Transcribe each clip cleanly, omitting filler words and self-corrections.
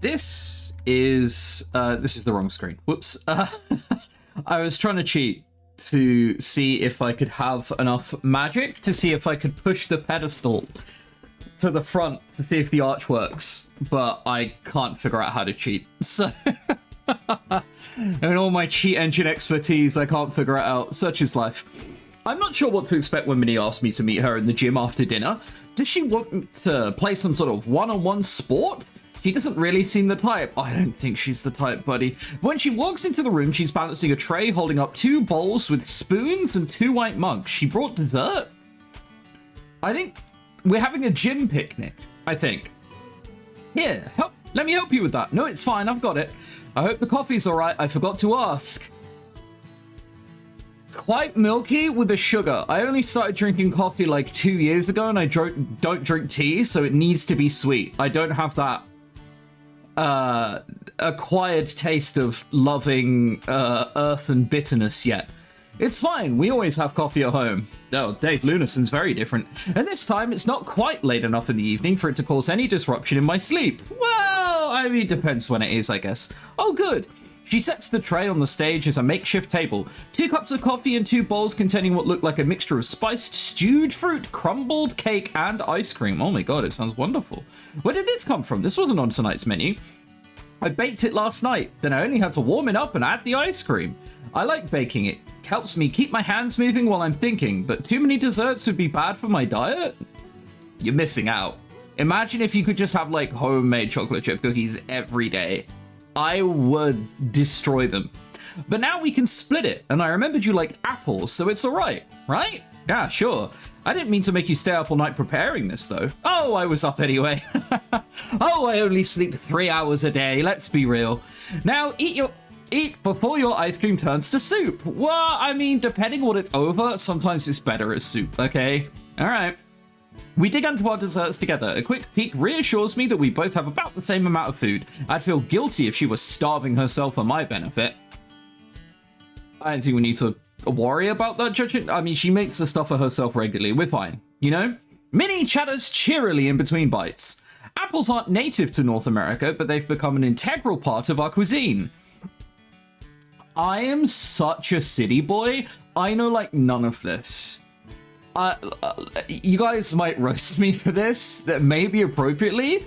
This is the wrong screen. Whoops. I was trying to cheat to see if I could have enough magic to see if I could push the pedestal to the front to see if the arch works, but I can't figure out how to cheat. So, and all my cheat engine expertise, I can't figure it out. Such is life. I'm not sure what to expect when Minnie asks me to meet her in the gym after dinner. Does she want to play some sort of one-on-one sport? She doesn't really seem the type. I don't think she's the type, buddy. When she walks into the room, she's balancing a tray, holding up 2 bowls with spoons and 2 white mugs. She brought dessert? I think we're having a gym picnic, I think. Here, let me help you with that. No, it's fine, I've got it. I hope the coffee's all right. I forgot to ask. Quite milky with the sugar. I only started drinking coffee like 2 years ago, and I don't drink tea, so it needs to be sweet. I don't have that acquired taste of loving earth and bitterness yet. It's fine, we always have coffee at home. Oh, Dave Lunason's very different. And this time, it's not quite late enough in the evening for it to cause any disruption in my sleep. Well, I mean, depends when it is, I guess. Oh, good. She sets the tray on the stage as a makeshift table. 2 cups of coffee and 2 bowls containing what looked like a mixture of spiced stewed fruit, crumbled cake, and ice cream. Oh my god, it sounds wonderful. Where did this come from? This wasn't on tonight's menu. I baked it last night, then I only had to warm it up and add the ice cream. I like baking it. Helps me keep my hands moving while I'm thinking, but too many desserts would be bad for my diet? You're missing out. Imagine if you could just have like homemade chocolate chip cookies every day. I would destroy them. But now we can split it, and I remembered you liked apples, so it's alright, right? Yeah, sure. I didn't mean to make you stay up all night preparing this, though. Oh, I was up anyway. Oh, I only sleep 3 hours a day, let's be real. Now, eat before your ice cream turns to soup. Well, I mean, depending what it's over, sometimes it's better as soup, okay? Alright. We dig into our desserts together. A quick peek reassures me that we both have about the same amount of food. I'd feel guilty if she was starving herself for my benefit. I don't think we need to worry about that, judging. I mean, she makes the stuff for herself regularly. We're fine, you know? Minnie chatters cheerily in between bites. Apples aren't native to North America, but they've become an integral part of our cuisine. I am such a city boy. I know, like, none of this. You guys might roast me for this, that maybe appropriately,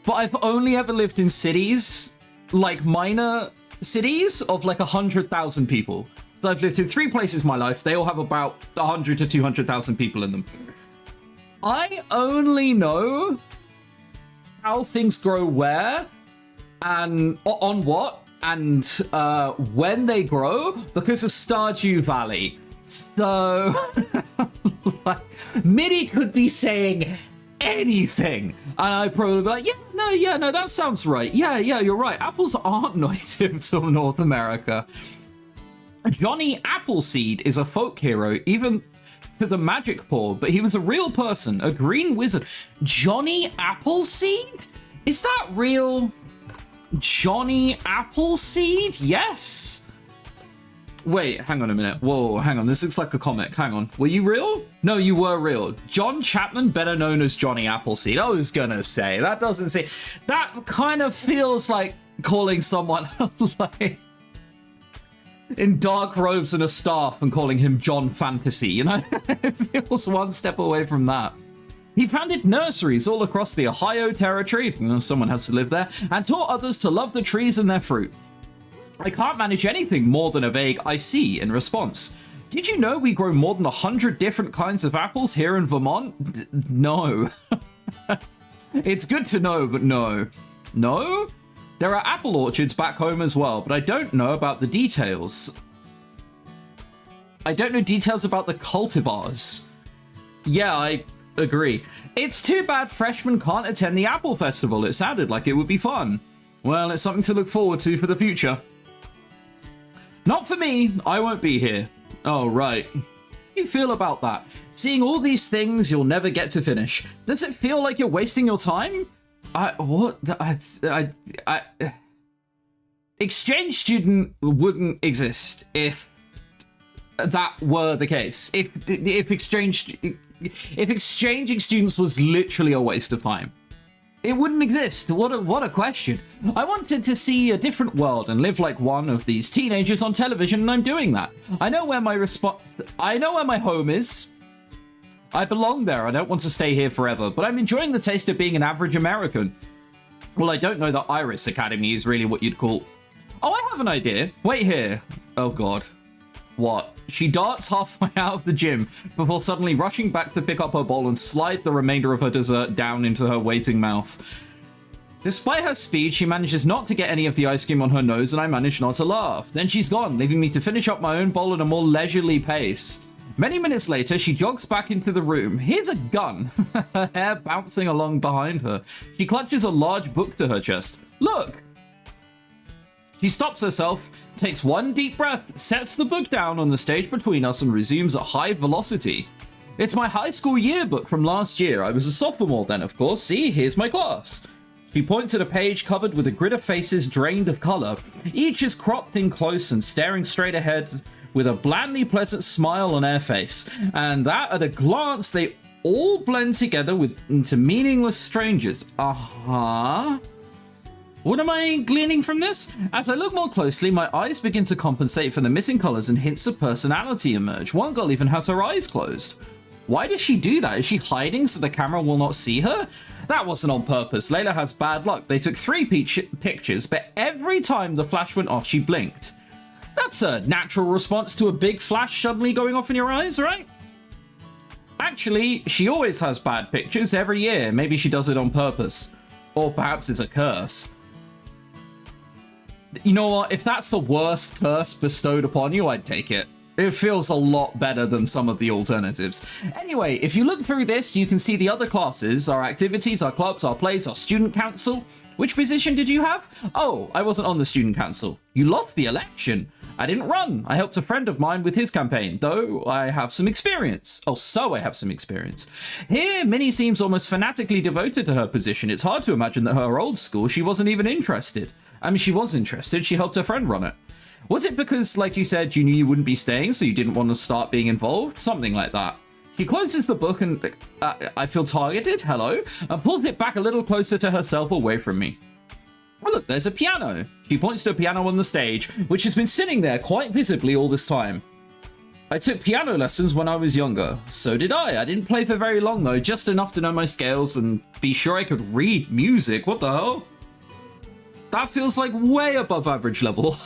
but I've only ever lived in cities, like minor cities of like 100,000 people. So I've lived in 3 places in my life. They all have about 100 to 200,000 people in them. I only know how things grow where and on what and when they grow because of Stardew Valley. So, like, Minnie could be saying anything, and I'd probably be like, yeah, no, that sounds right. Yeah, you're right. Apples aren't native to North America. Johnny Appleseed is a folk hero, even to the magic poor, but he was a real person, a green wizard. Johnny Appleseed? Is that real? Johnny Appleseed? Yes. Wait, hang on a minute. Whoa, hang on. This looks like a comic. Hang on. Were you real? No, you were real. John Chapman, better known as Johnny Appleseed. I was gonna say, that doesn't say... That kind of feels like calling someone like in dark robes and a staff and calling him John Fantasy, you know? It feels one step away from that. He founded nurseries all across the Ohio Territory, someone has to live there, and taught others to love the trees and their fruit. I can't manage anything more than a vague "I see" in response. Did you know we grow more than 100 different kinds of apples here in Vermont? No. It's good to know, but no. No? There are apple orchards back home as well, but I don't know about the details. I don't know details about the cultivars. Yeah, I agree. It's too bad freshmen can't attend the Apple Festival. It sounded like it would be fun. Well, it's something to look forward to for the future. Not for me. I won't be here. Oh, right. How do you feel about that? Seeing all these things you'll never get to finish. Does it feel like you're wasting your time? Exchange student wouldn't exist if that were the case. If exchanging students was literally a waste of time. It wouldn't exist. What a question. I wanted to see a different world and live like one of these teenagers on television, and I'm doing that. I know where my home is. I belong there. I don't want to stay here forever, but I'm enjoying the taste of being an average American. Well, I don't know that Iris Academy is really what you'd call... Oh, I have an idea. Wait here. Oh, God. What? She darts halfway out of the gym before suddenly rushing back to pick up her bowl and slide the remainder of her dessert down into her waiting mouth. Despite her speed, she manages not to get any of the ice cream on her nose, and I manage not to laugh. Then she's gone, leaving me to finish up my own bowl at a more leisurely pace. Many minutes later, she jogs back into the room. Here's a gun, her hair bouncing along behind her. She clutches a large book to her chest. Look! She stops herself, takes one deep breath, sets the book down on the stage between us, and resumes at high velocity. It's my high school yearbook from last year. I was a sophomore then, of course. See, here's my class. She points at a page covered with a grid of faces drained of color. Each is cropped in close and staring straight ahead with a blandly pleasant smile on their face. And that, at a glance, they all blend together into meaningless strangers. Uh-huh. What am I gleaning from this? As I look more closely, my eyes begin to compensate for the missing colors and hints of personality emerge. One girl even has her eyes closed. Why does she do that? Is she hiding so the camera will not see her? That wasn't on purpose. Layla has bad luck. They took 3 pictures, but every time the flash went off, she blinked. That's a natural response to a big flash suddenly going off in your eyes, right? Actually, she always has bad pictures every year. Maybe she does it on purpose. Or perhaps it's a curse. You know what? If that's the worst curse bestowed upon you, I'd take it. It feels a lot better than some of the alternatives. Anyway, if you look through this, you can see the other classes, our activities, our clubs, our plays, our student council. Which position did you have? Oh, I wasn't on the student council. You lost the election. I didn't run. I helped a friend of mine with his campaign, though I have some experience. Oh, so I have some experience. Here, Minnie seems almost fanatically devoted to her position. It's hard to imagine that her old school, she wasn't even interested. I mean, she was interested. She helped her friend run it. Was it because, like you said, you knew you wouldn't be staying, so you didn't want to start being involved? Something like that. She closes the book and, I feel targeted, hello, and pulls it back a little closer to herself away from me. Oh, look, there's a piano. She points to a piano on the stage, which has been sitting there quite visibly all this time. I took piano lessons when I was younger. So did I. I didn't play for very long, though, just enough to know my scales and be sure I could read music. What the hell? That feels like way above average level.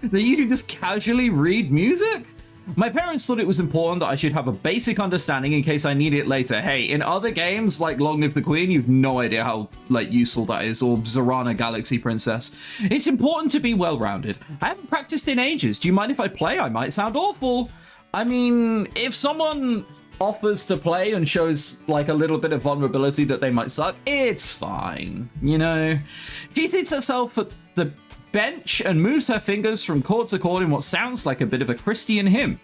That you can just casually read music? My parents thought it was important that I should have a basic understanding in case I need it later. Hey, in other games like Long Live the Queen, you've no idea how useful that is, or Zorana Galaxy Princess. It's important to be well-rounded. I haven't practiced in ages. Do you mind if I play? I might sound awful. I mean, if someone offers to play and shows like a little bit of vulnerability that they might suck, it's fine, you know. She seats herself at the bench and moves her fingers from chord to chord in what sounds like a bit of a Christian hymn.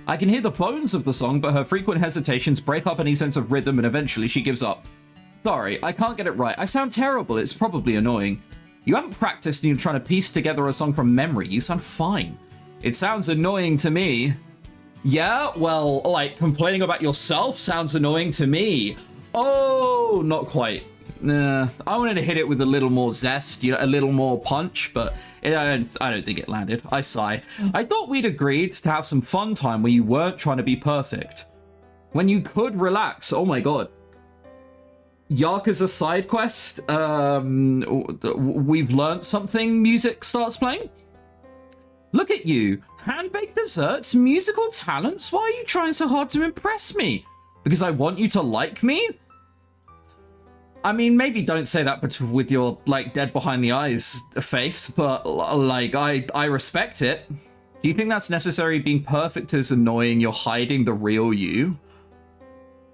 I can hear the bones of the song, but her frequent hesitations break up any sense of rhythm, and eventually she gives up. Sorry, I can't get it right. I sound terrible. It's probably annoying. You haven't practiced and you're trying to piece together a song from memory. You sound fine. It sounds annoying to me. Yeah, well, like, complaining about yourself sounds annoying to me. Oh, not quite. Nah, I wanted to hit it with a little more zest, you know, a little more punch, but I don't think it landed. I sigh. I thought we'd agreed to have some fun time where you weren't trying to be perfect. When you could relax. Oh my god. Yakuza side quest. We've learned something. Music starts playing. Look at you. Hand-baked desserts, musical talents. Why are you trying so hard to impress me? Because I want you to like me? I mean, maybe don't say that with your, like, dead behind the eyes face, but, like, I respect it. Do you think that's necessary? Being perfect is annoying. You're hiding the real you?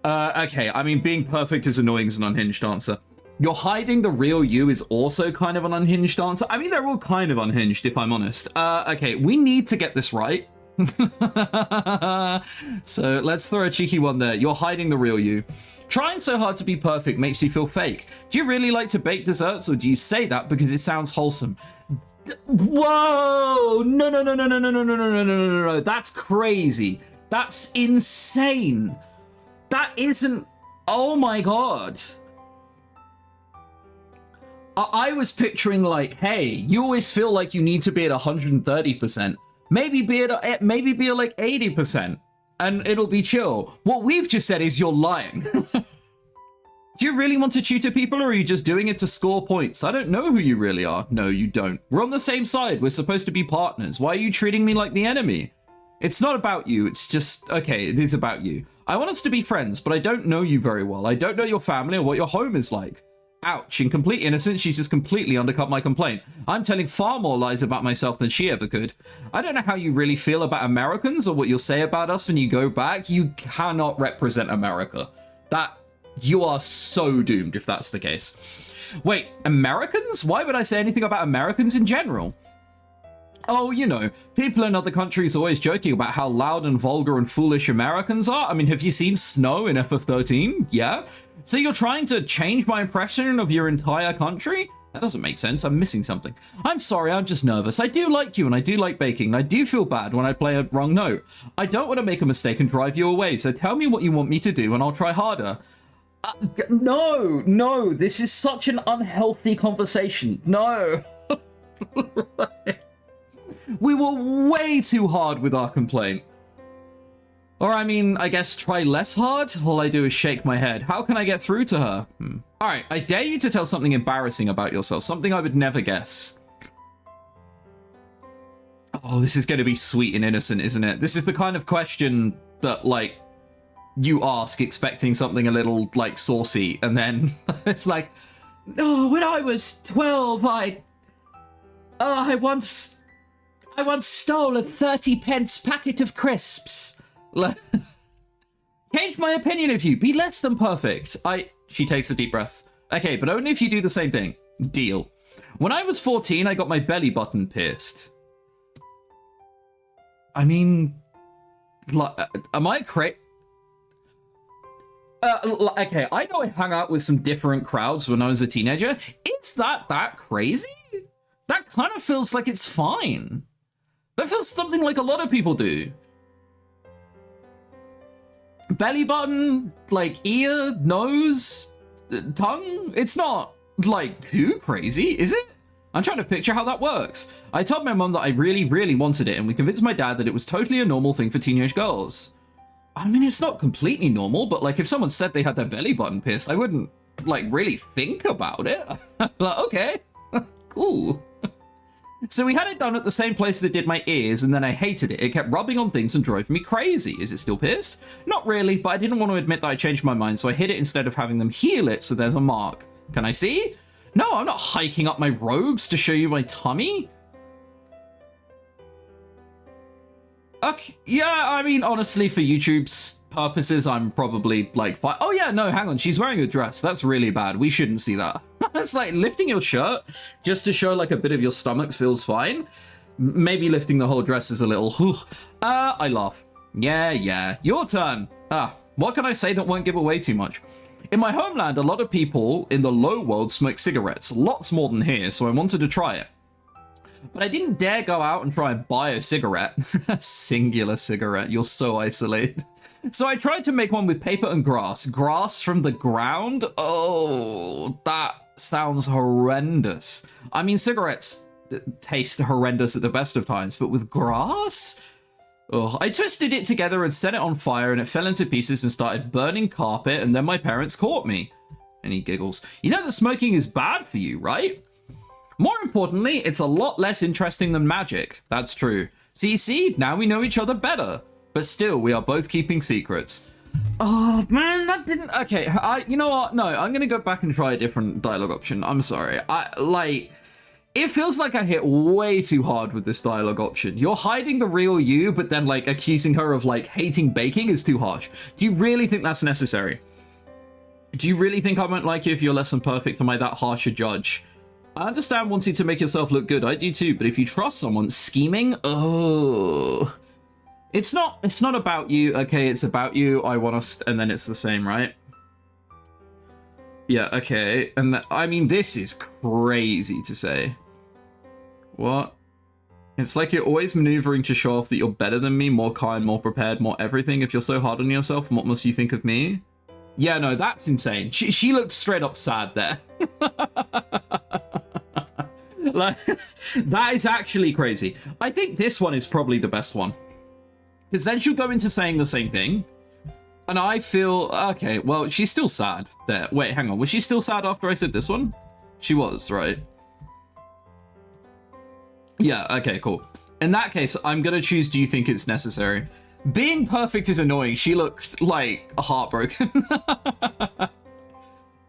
Okay, I mean, being perfect is annoying is an unhinged answer. You're hiding the real you is also kind of an unhinged answer. I mean, they're all kind of unhinged, if I'm honest. Okay, we need to get this right. So let's throw a cheeky one there. You're hiding the real you. Trying so hard to be perfect makes you feel fake. Do you really like to bake desserts, or do you say that because it sounds wholesome? Whoa! No. That's crazy. That's insane. That isn't Oh my god. I was picturing like, hey, you always feel like you need to be at 130%. Maybe be at like 80%, and it'll be chill. What we've just said is you're lying. Do you really want to tutor people, or are you just doing it to score points? I don't know who you really are. No, you don't. We're on the same side. We're supposed to be partners. Why are you treating me like the enemy? It's not about you. It's just, okay, it is about you. I want us to be friends, but I don't know you very well. I don't know your family or what your home is like. Ouch, in complete innocence, she's just completely undercut my complaint. I'm telling far more lies about myself than she ever could. I don't know how you really feel about Americans or what you'll say about us when you go back. You cannot represent America. You are so doomed if that's the case. Wait, Americans? Why would I say anything about Americans in general? Oh, you know, people in other countries are always joking about how loud and vulgar and foolish Americans are. I mean, have you seen Snow in FF13? Yeah? So you're trying to change my impression of your entire country? That doesn't make sense. I'm missing something. I'm sorry, I'm just nervous. I do like you and I do like baking. And I do feel bad when I play a wrong note. I don't want to make a mistake and drive you away, so tell me what you want me to do and I'll try harder. No, this is such an unhealthy conversation. No. We were way too hard with our complaint. Or I mean, I guess try less hard? All I do is shake my head. How can I get through to her? Alright, I dare you to tell something embarrassing about yourself. Something I would never guess. Oh, this is going to be sweet and innocent, isn't it? This is the kind of question that, like, you ask expecting something a little, like, saucy. And then it's like, oh, when I was 12, I once stole a 30-pence packet of crisps. Change my opinion of you. Be less than perfect. She takes a deep breath. Okay, but only if you do the same thing. Deal. When I was 14, I got my belly button pierced. I mean, am I crazy? Okay, I know I hung out with some different crowds when I was a teenager. Is that crazy? That kind of feels like it's fine. That feels something like a lot of people do. Belly button, like ear, nose, tongue. It's not like too crazy, is it? I'm trying to picture how that works. I told my mum that I really, really wanted it, and we convinced my dad that it was totally a normal thing for teenage girls. I mean, it's not completely normal, but like if someone said they had their belly button pierced, I wouldn't like really think about it. Like, okay, cool. So we had it done at the same place that did my ears, and then I hated it. It kept rubbing on things and drove me crazy. Is it still pierced? Not really, but I didn't want to admit that I changed my mind, so I hid it instead of having them heal it, so there's a mark. Can I see? No, I'm not hiking up my robes to show you my tummy. Okay, yeah, I mean, honestly, for YouTube's purposes, I'm probably like fine. Oh yeah, no, hang on, she's wearing a dress. That's really bad. We shouldn't see that. It's like lifting your shirt just to show like a bit of your stomach feels fine. Maybe lifting the whole dress is a little, I laugh. Yeah, your turn. What can I say that won't give away too much? In my homeland, a lot of people in the low world smoke cigarettes, lots more than here, so I wanted to try it. But I didn't dare go out and try and buy a cigarette. Singular cigarette, you're so isolated. So I tried to make one with paper and grass. Grass from the ground? Oh, that sounds horrendous. I mean, cigarettes taste horrendous at the best of times, but with grass? Oh, I twisted it together and set it on fire, and it fell into pieces and started burning carpet, and then my parents caught me. And he giggles. You know that smoking is bad for you, right? More importantly, it's a lot less interesting than magic. That's true. See, now we know each other better. But still, we are both keeping secrets. Oh, man, that didn't... Okay, you know what? No, I'm going to go back and try a different dialogue option. I'm sorry. It feels like I hit way too hard with this dialogue option. You're hiding the real you, but then, like, accusing her of, like, hating baking is too harsh. Do you really think that's necessary? Do you really think I won't like you if you're less than perfect? Am I that harsh a judge? I understand wanting to make yourself look good. I do too, but if you trust someone, scheming? Oh... It's not about you, okay, it's about you, I want to, and then it's the same, right? Yeah, okay, and I mean, this is crazy to say. What? It's like you're always maneuvering to show off that you're better than me, more kind, more prepared, more everything. If you're so hard on yourself, what must you think of me? Yeah, no, that's insane. She looks straight up sad there. Like, that is actually crazy. I think this one is probably the best one. Because then she'll go into saying the same thing. And I feel, okay, well, she's still sad there. Wait, hang on. Was she still sad after I said this one? She was, right? Yeah, okay, cool. In that case, I'm going to choose do you think it's necessary? Being perfect is annoying. She looked, like, heartbroken.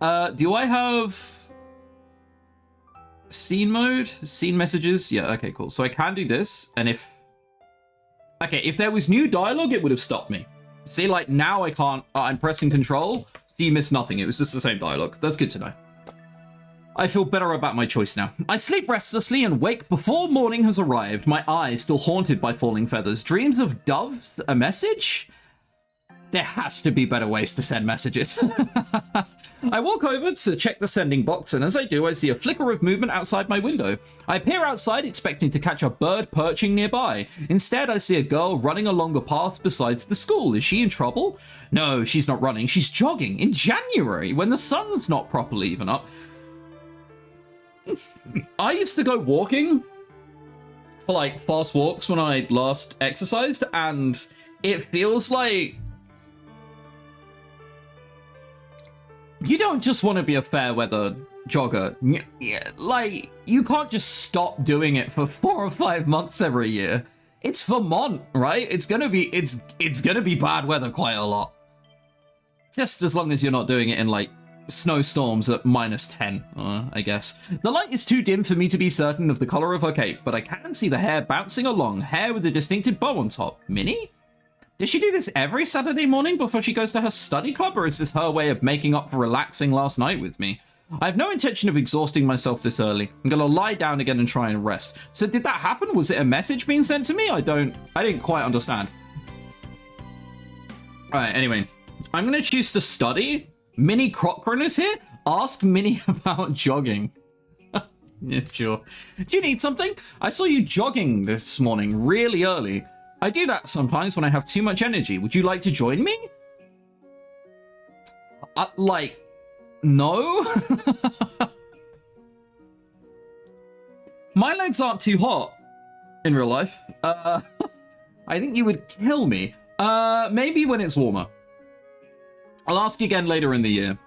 Do I have scene mode? Scene messages? Yeah, okay, cool. So I can do this, and if there was new dialogue, it would have stopped me. See, like, now I can't, I'm pressing control, so you miss nothing. It was just the same dialogue. That's good to know. I feel better about my choice now. I sleep restlessly and wake before morning has arrived, my eyes still haunted by falling feathers. Dreams of doves? A message? There has to be better ways to send messages. I walk over to check the sending box, and as I do, I see a flicker of movement outside my window. I peer outside, expecting to catch a bird perching nearby. Instead, I see a girl running along the path besides the school. Is she in trouble? No, she's not running. She's jogging in January, when the sun's not properly even up. I used to go walking for, like, fast walks when I last exercised, and it feels like you don't just want to be a fair weather jogger. Like, you can't just stop doing it for 4 or 5 months every year. It's Vermont, right? It's gonna be bad weather quite a lot. Just as long as you're not doing it in, like, snowstorms at -10, I guess. The light is too dim for me to be certain of the color of her cape, but I can see the hair bouncing along, hair with a distinctive bow on top. Minnie? Does she do this every Saturday morning before she goes to her study club, or is this her way of making up for relaxing last night with me? I have no intention of exhausting myself this early. I'm gonna lie down again and try and rest. So did that happen? Was it a message being sent to me? I didn't quite understand. Alright, anyway. I'm gonna choose to study. Minnie Cochran is here? Ask Minnie about jogging. Yeah, sure. Do you need something? I saw you jogging this morning really early. I do that sometimes when I have too much energy. Would you like to join me? Like, no? My legs aren't too hot in real life. I think you would kill me. Maybe when it's warmer. I'll ask again later in the year.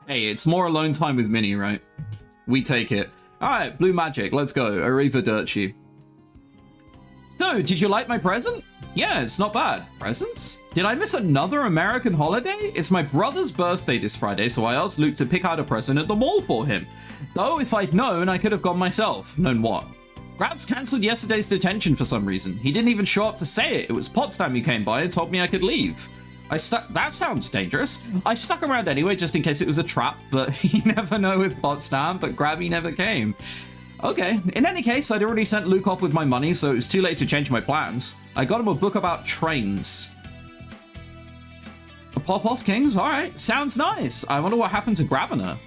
Hey, it's more alone time with Minnie, right? We take it. All right, blue magic. Let's go. Arrivederci. So, did you like my present? Yeah, it's not bad. Presents? Did I miss another American holiday? It's my brother's birthday this Friday, so I asked Luke to pick out a present at the mall for him. Though, if I'd known, I could have gone myself. Known what? Grabs cancelled yesterday's detention for some reason. He didn't even show up to say it. It was Potsdam who came by and told me I could leave. That sounds dangerous. I stuck around anyway just in case it was a trap, but you never know with Potsdam, but Grabby never came. Okay, in any case, I'd already sent Luke off with my money, so it was too late to change my plans. I got him a book about trains. A pop-off Kings? Alright, sounds nice. I wonder what happened to Grabiner.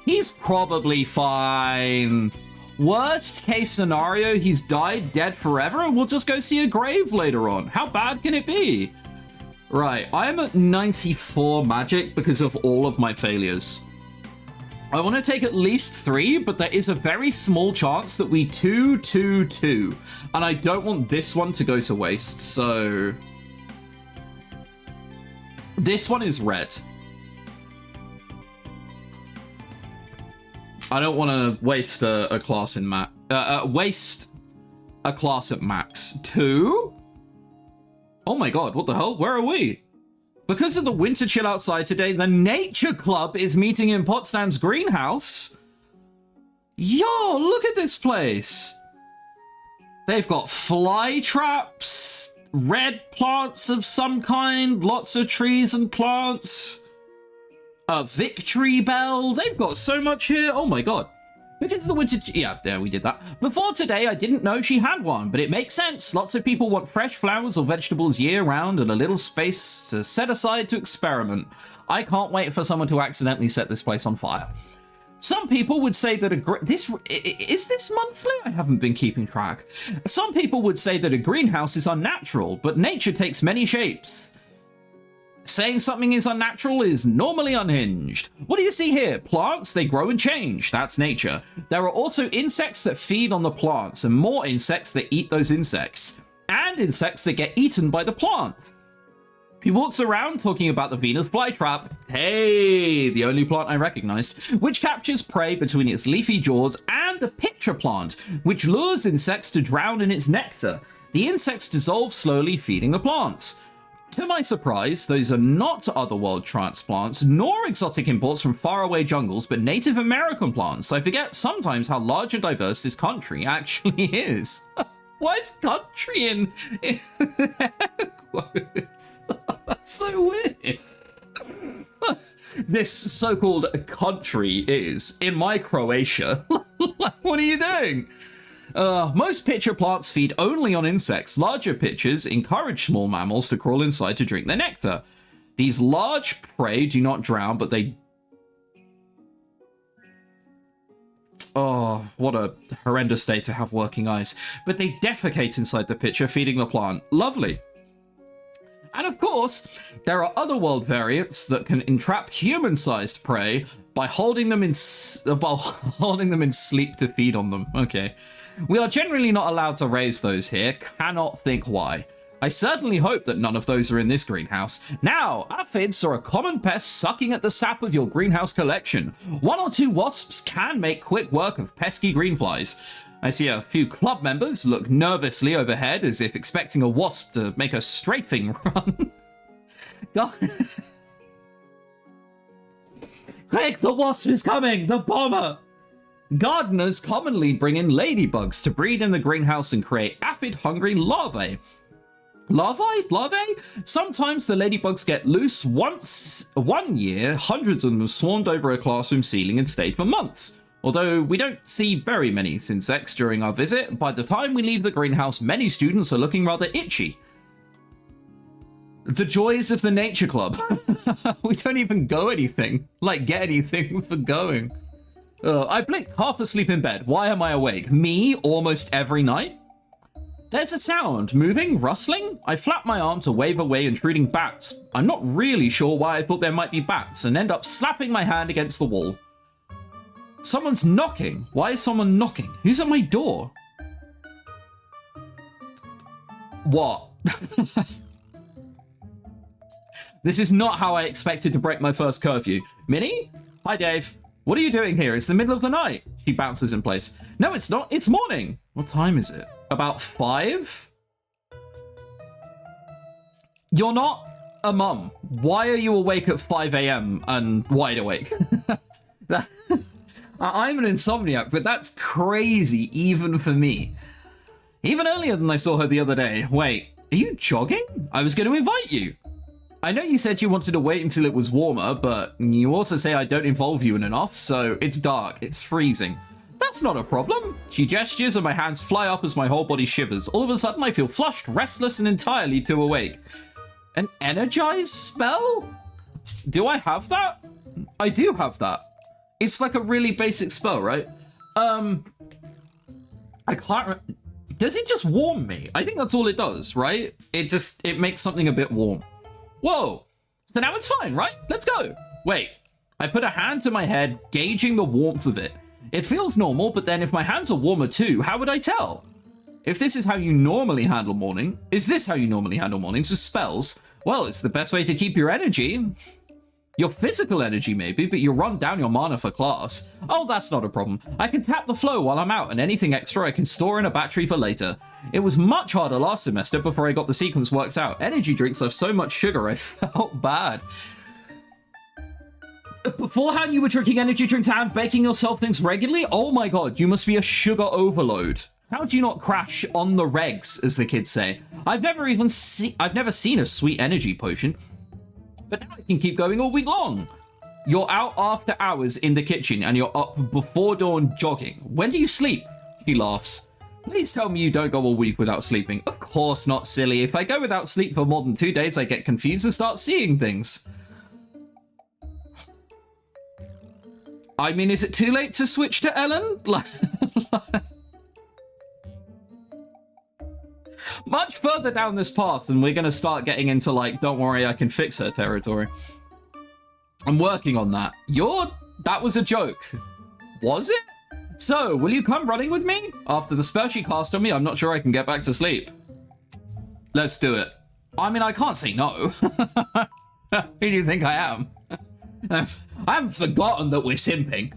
He's probably fine. Worst case scenario, he's died, dead forever, and we'll just go see a grave later on. How bad can it be? Right, I'm at 94 magic because of all of my failures. I want to take at least 3, but there is a very small chance that we 2-2-2. And I don't want this one to go to waste, so... This one is red. I don't want to waste a class in waste a class at max. 2? Oh my god, what the hell? Where are we? Because of the winter chill outside today, the Nature Club is meeting in Potsdam's greenhouse. Yo, look at this place. They've got fly traps, red plants of some kind, lots of trees and plants, a victory bell. They've got so much here. Oh my god. Because of the winter... Yeah, we did that. Before today, I didn't know she had one, but it makes sense. Lots of people want fresh flowers or vegetables year-round and a little space to set aside to experiment. I can't wait for someone to accidentally set this place on fire. Some people would say that is this monthly? I haven't been keeping track. Some people would say that a greenhouse is unnatural, but nature takes many shapes. Saying something is unnatural is normally unhinged. What do you see here? Plants, they grow and change. That's nature. There are also insects that feed on the plants, and more insects that eat those insects. And insects that get eaten by the plants. He walks around talking about the Venus flytrap. Hey, the only plant I recognized, which captures prey between its leafy jaws, and the pitcher plant, which lures insects to drown in its nectar. The insects dissolve slowly, feeding the plants. To my surprise, those are not otherworld transplants, nor exotic imports from faraway jungles, but Native American plants. I forget sometimes how large and diverse this country actually is. Why is country in air quotes? That's so weird. This so-called country is in my Croatia. What are you doing? Most pitcher plants feed only on insects. Larger pitchers encourage small mammals to crawl inside to drink their nectar. These large prey do not drown, but they... Oh, what a horrendous day to have working eyes. But they defecate inside the pitcher, feeding the plant. Lovely. And of course, there are otherworld variants that can entrap human-sized prey by holding them in sleep to feed on them. Okay. We are generally not allowed to raise those here. Cannot think why. I certainly hope that none of those are in this greenhouse. Now, aphids are a common pest sucking at the sap of your greenhouse collection. 1 or 2 wasps can make quick work of pesky greenflies. I see a few club members look nervously overhead as if expecting a wasp to make a strafing run. Quick, the wasp is coming! The bomber! Gardeners commonly bring in ladybugs to breed in the greenhouse and create aphid-hungry larvae. Larvae? Sometimes the ladybugs get loose. One year, hundreds of them swarmed over a classroom ceiling and stayed for months. Although we don't see very many insects during our visit, by the time we leave the greenhouse, many students are looking rather itchy. The joys of the nature club. We don't even get anything for going. I blink half asleep in bed. Why am I awake? Me almost every night? There's a sound. Moving? Rustling? I flap my arm to wave away intruding bats. I'm not really sure why I thought there might be bats and end up slapping my hand against the wall. Someone's knocking. Why is someone knocking? Who's at my door? What? This is not how I expected to break my first curfew. Minnie? Hi, Dave. What are you doing here? It's the middle of the night. She bounces in place. No, it's not. It's morning. What time is it? About 5? You're not a mum. Why are you awake at 5 a.m. and wide awake? I'm an insomniac, but that's crazy even for me. Even earlier than I saw her the other day. Wait, are you jogging? I was going to invite you. I know you said you wanted to wait until it was warmer, but you also say I don't involve you in enough, so it's dark, it's freezing. That's not a problem. She gestures and my hands fly up as my whole body shivers. All of a sudden I feel flushed, restless, and entirely too awake. An energize spell? Do I have that? I do have that. It's like a really basic spell, right? I can't... Does it just warm me? I think that's all it does, right? It makes something a bit warm. Whoa! So now it's fine, right? Let's go! Wait, I put a hand to my head, gauging the warmth of it. It feels normal, but then if my hands are warmer too, how would I tell? If this is how you normally handle morning... Is this how you normally handle mornings with spells? Well, it's the best way to keep your energy. Your physical energy maybe, but you run down your mana for class. Oh, that's not a problem. I can tap the flow while I'm out, and anything extra I can store in a battery for later. It was much harder last semester before I got the sequence worked out. Energy drinks have so much sugar, I felt bad. Beforehand, you were drinking energy drinks and baking yourself things regularly? Oh my god, you must be a sugar overload. How do you not crash on the regs, as the kids say? I've never seen a sweet energy potion. But now I can keep going all week long. You're out after hours in the kitchen and you're up before dawn jogging. When do you sleep? She laughs. Please tell me you don't go all week without sleeping. Of course not, silly. If I go without sleep for more than 2 days, I get confused and start seeing things. I mean, is it too late to switch to Ellen? much further down this path, and we're gonna start getting into, like, don't worry, I can fix her territory. I'm working on that. That was a joke. Was it? So, will you come running with me? After the spell she cast on me, I'm not sure I can get back to sleep. Let's do it. I mean, I can't say no. Who do you think I am? I haven't forgotten that we're simping.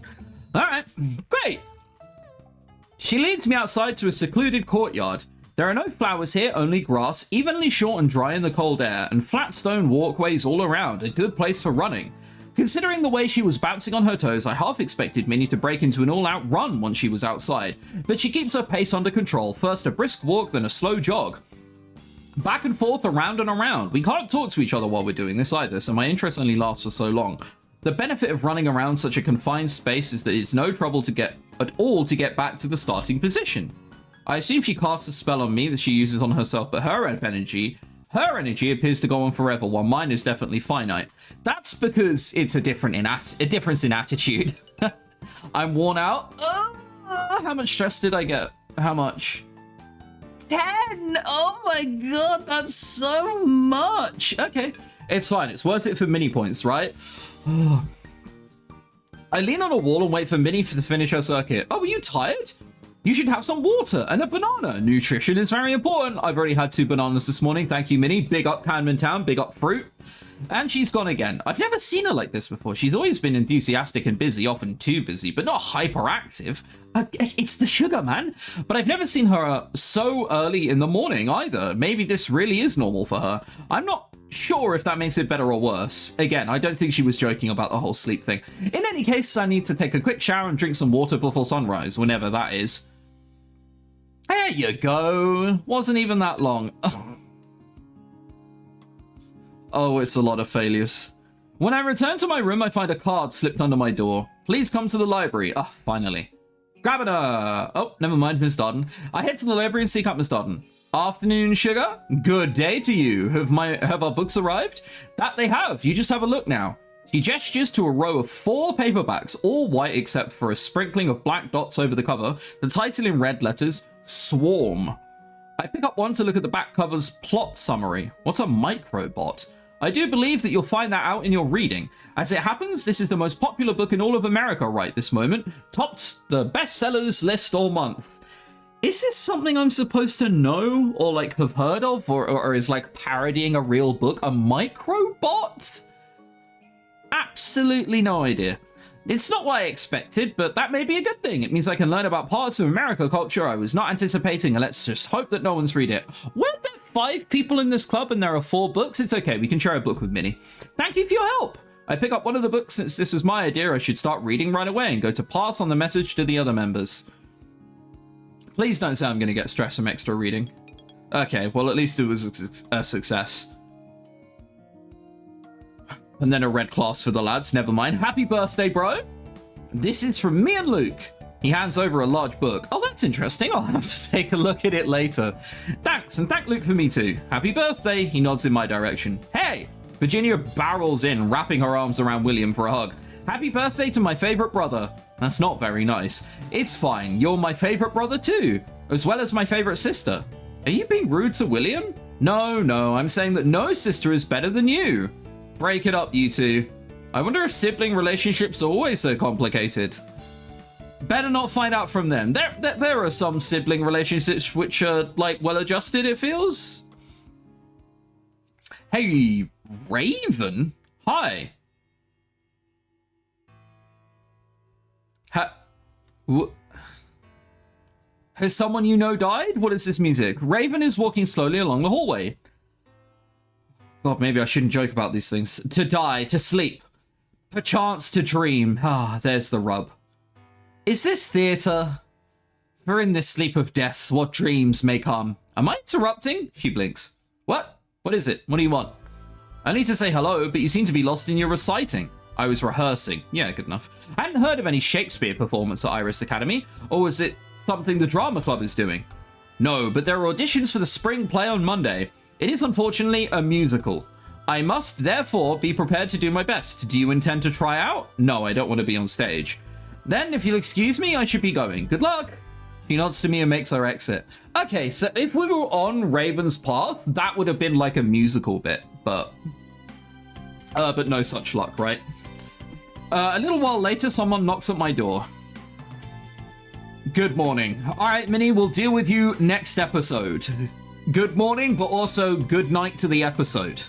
All right, great. She leads me outside to a secluded courtyard. There are no flowers here, only grass, evenly short and dry in the cold air, and flat stone walkways all around, a good place for running. Considering the way she was bouncing on her toes, I half expected Minnie to break into an all-out run once she was outside, but she keeps her pace under control, first a brisk walk, then a slow jog. Back and forth, around and around. We can't talk to each other while we're doing this either, so my interest only lasts for so long. The benefit of running around such a confined space is that it's no trouble to get back to the starting position. I assume she casts a spell on me that she uses on herself, but her energy appears to go on forever, while mine is definitely finite. That's because it's a difference in attitude. I'm worn out. How much stress did I get? How much? 10! Oh my god, that's so much! Okay, it's fine. It's worth it for mini points, right? I lean on a wall and wait for Minnie to finish her circuit. Oh, are you tired? You should have some water and a banana. Nutrition is very important. I've already had 2 bananas this morning. Thank you, Minnie. Big up Canman Town. Big up fruit. And she's gone again. I've never seen her like this before. She's always been enthusiastic and busy, often too busy, but not hyperactive. It's the sugar, man. But I've never seen her so early in the morning either. Maybe this really is normal for her. I'm not sure if that makes it better or worse. Again, I don't think she was joking about the whole sleep thing. In any case, I need to take a quick shower and drink some water before sunrise, whenever that is. There you go. Wasn't even that long. Oh, it's a lot of failures. When I return to my room, I find a card slipped under my door. Please come to the library. Ah, finally. Grabber! Oh, never mind, Miss Darden. I head to the library and seek out Miss Darden. Afternoon, sugar. Good day to you. Have our books arrived? That they have. You just have a look now. She gestures to a row of 4 paperbacks, all white except for a sprinkling of black dots over the cover. The title in red letters, Swarm. I pick up one to look at the back cover's plot summary. What's a microbot? I do believe that you'll find that out in your reading. As it happens, this is the most popular book in all of America right this moment. Topped the bestsellers list all month. Is this something I'm supposed to know or like have heard of or is like parodying a real book? A microbot? Absolutely no idea. It's not what I expected, but that may be a good thing. It means I can learn about parts of America culture I was not anticipating, and let's just hope that no one's read it. Weren't there 5 people in this club and there are 4 books? It's okay, we can share a book with Minnie. Thank you for your help. I pick up one of the books. Since this was my idea, I should start reading right away and go to pass on the message to the other members. Please don't say I'm going to get stressed from extra reading. Okay, well at least it was a success. And then a red class for the lads, never mind. Happy birthday, bro. This is from me and Luke. He hands over a large book. Oh, that's interesting. I'll have to take a look at it later. Thanks, and thank Luke for me too. Happy birthday. He nods in my direction. Hey! Virginia barrels in, wrapping her arms around William for a hug. Happy birthday to my favorite brother. That's not very nice. It's fine. You're my favorite brother too, as well as my favorite sister. Are you being rude to William? No, I'm saying that no sister is better than you. Break it up, you two. I wonder if sibling relationships are always so complicated. Better not find out from them. There are some sibling relationships which are, like, well-adjusted, it feels. Hey, Raven? Hi. Has someone you know died? What is this music? Raven is walking slowly along the hallway. God, maybe I shouldn't joke about these things. To die, to sleep, perchance to dream. Ah, there's the rub. Is this theatre? For in this sleep of death, what dreams may come? Am I interrupting? She blinks. What? What is it? What do you want? I need to say hello, but you seem to be lost in your reciting. I was rehearsing. Yeah, good enough. I hadn't heard of any Shakespeare performance at Iris Academy, or was it something the drama club is doing? No, but there are auditions for the spring play on Monday. It is unfortunately a musical. I must therefore be prepared to do my best. Do you intend to try out? No, I don't want to be on stage. Then, if you'll excuse me, I should be going. Good luck. She nods to me and makes her exit. Okay, so if we were on Raven's Path, that would have been like a musical bit, but no such luck, right? A little while later, someone knocks at my door. Good morning. All right, Minnie, we'll deal with you next episode. Good morning, but also good night to the episode.